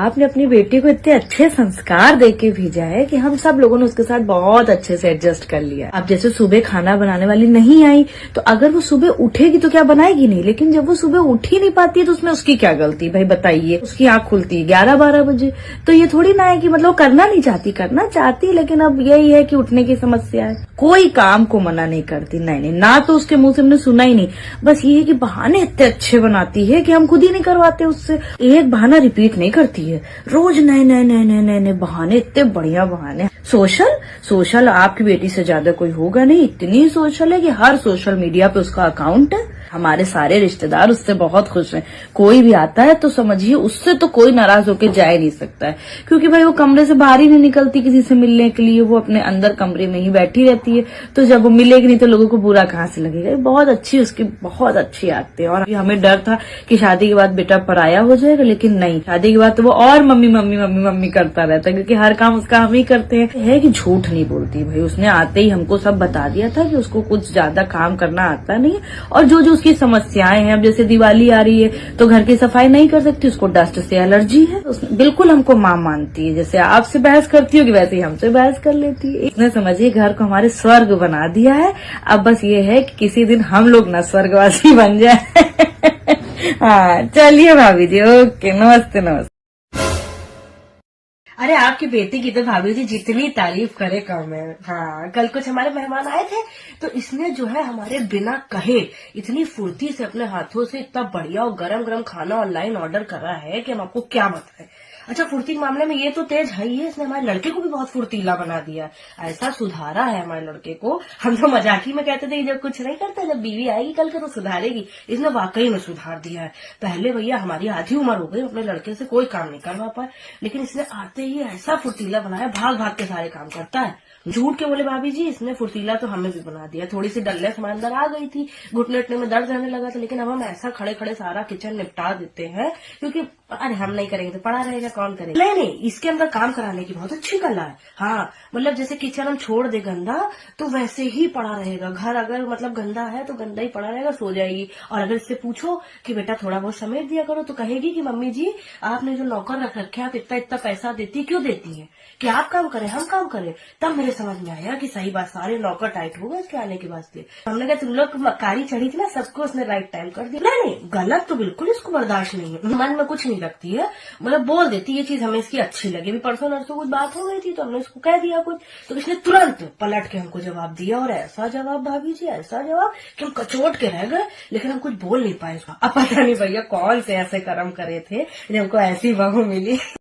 आपने अपनी बेटी को इतने अच्छे संस्कार देके भेजा है कि हम सब लोगों ने उसके साथ बहुत अच्छे से एडजस्ट कर लिया। अब जैसे सुबह खाना बनाने वाली नहीं आई तो अगर वो सुबह उठेगी तो क्या बनाएगी नहीं, लेकिन जब वो सुबह उठ ही नहीं पाती है तो उसमें उसकी क्या गलती भाई बताइए। उसकी आंख खुलती है 11-12 बजे, तो ये थोड़ी ना है कि मतलब करना नहीं चाहती, करना चाहती, लेकिन अब यही है कि उठने की समस्या है। कोई काम को मना नहीं करती, नहीं ना तो उसके मुंह से हमने सुना ही नहीं। बस ये है कि बहाने इतने अच्छे बनाती है कि हम खुद ही नहीं करवाते उससे। एक बहाना रिपीट नहीं करती है, रोज नए नए नए नए नए नए बहाने, इतने बढ़िया बहाने। सोशल आपकी बेटी से ज्यादा कोई होगा नहीं, इतनी सोशल है कि हर सोशल मीडिया पे उसका अकाउंट है। हमारे सारे रिश्तेदार उससे बहुत खुश हैं। कोई भी आता है तो समझिए उससे तो कोई नाराज होकर जा ही नहीं सकता है, क्योंकि भाई वो कमरे से बाहर ही नहीं निकलती किसी से मिलने के लिए, वो अपने अंदर कमरे में ही बैठी रहती है। तो जब वो मिलेगी नहीं तो लोगों को बुरा कहाँ से लगेगा। बहुत अच्छी, उसकी बहुत अच्छी आदतें। और हमें डर था कि शादी के बाद बेटा पराया हो जाएगा, लेकिन नहीं, शादी के बाद तो वो और मम्मी मम्मी मम्मी मम्मी करता रहता है, क्योंकि हर काम उसका हम ही करते हैं। है कि झूठ नहीं बोलती भाई, उसने आते ही हमको सब बता दिया था कि उसको कुछ ज्यादा काम करना आता नहीं है, और जो जो उसकी समस्याएं हैं, अब जैसे दिवाली आ रही है तो घर की सफाई नहीं कर सकती, उसको डस्ट से एलर्जी है। उसने बिल्कुल हमको माँ मानती है, जैसे आपसे बहस करती होगी वैसे ही हमसे बहस कर लेती है। इसने समझिए घर को हमारे स्वर्ग बना दिया है। अब बस ये है कि किसी दिन हम लोग ना स्वर्गवासी बन जाए। हाँ चलिए भाभी जी, ओके, नमस्ते नमस्ते। अरे आपकी बेटी की तो भाभी जी जितनी तारीफ करे कम है। हाँ, कल कुछ हमारे मेहमान आए थे तो इसने जो है हमारे बिना कहे इतनी फुर्ती से अपने हाथों से इतना बढ़िया और गरम गरम खाना ऑनलाइन ऑर्डर करा है कि हम आपको क्या बताएं। अच्छा, फुर्ती के मामले में ये तो तेज है ही है, इसने हमारे लड़के को भी बहुत फुर्तीला बना दिया, ऐसा सुधारा है हमारे लड़के को। हम तो मजाक ही में कहते थे कि जब कुछ नहीं करता, जब बीवी आएगी कल के तो सुधारेगी। इसने वाकई में सुधार दिया है। पहले भैया हमारी आधी उम्र हो गई, अपने लड़के से कोई काम नहीं करवा पाए, लेकिन इसने आते ही ऐसा फुर्तीला बनाया, भाग भाग के सारे काम करता है। झूठ के बोले भाभी जी, इसने फुर्तीला तो हमें भी बना दिया। थोड़ी सी डलनेस हमारे अंदर आ गई थी, घुटने उठने में दर्द रहने लगा था, लेकिन अब हम ऐसा खड़े खड़े सारा किचन निपटा देते हैं, क्योंकि अरे हम नहीं करेंगे तो पड़ा रहेगा, कौन करेगा। नहीं, इसके अंदर काम कराने की बहुत अच्छी कला है। हाँ, मतलब जैसे किचन हम छोड़ दे गंदा तो वैसे ही पड़ा रहेगा। घर अगर मतलब गंदा है तो गंदा ही पड़ा रहेगा, सो जाएगी। और अगर इससे पूछो कि बेटा थोड़ा बहुत समेट दिया करो तो कहेगी कि मम्मी जी आपने जो नौकर रख रखे, आप इतना इतना पैसा देती क्यों देती है, कि आप काम करें हम काम करें। तब मेरे समझ में आया कि सही बात, सारे नौकर टाइट हो गए इसके आने के वास्ते। हमने कहा तुम लोग कारी चढ़ी थी ना, सबको उसने राइट टाइम कर दिया। नहीं, गलत तो बिल्कुल इसको बर्दाश्त नहीं है, मन में कुछ नहीं रखती है, मतलब बोल देती ये चीज हमें इसकी अच्छी लगी। भी परसों नरसों कुछ बात हो गई थी तो हमने इसको कह दिया कुछ, तो इसने तुरंत पलट के हमको जवाब दिया, और ऐसा जवाब भाभी जी, ऐसा जवाब कि हम कचोट के रह गए, लेकिन हम कुछ बोल नहीं पाए। अब पता नहीं भैया कौन से ऐसे कर्म करे थे जिनको ऐसी बहू मिली।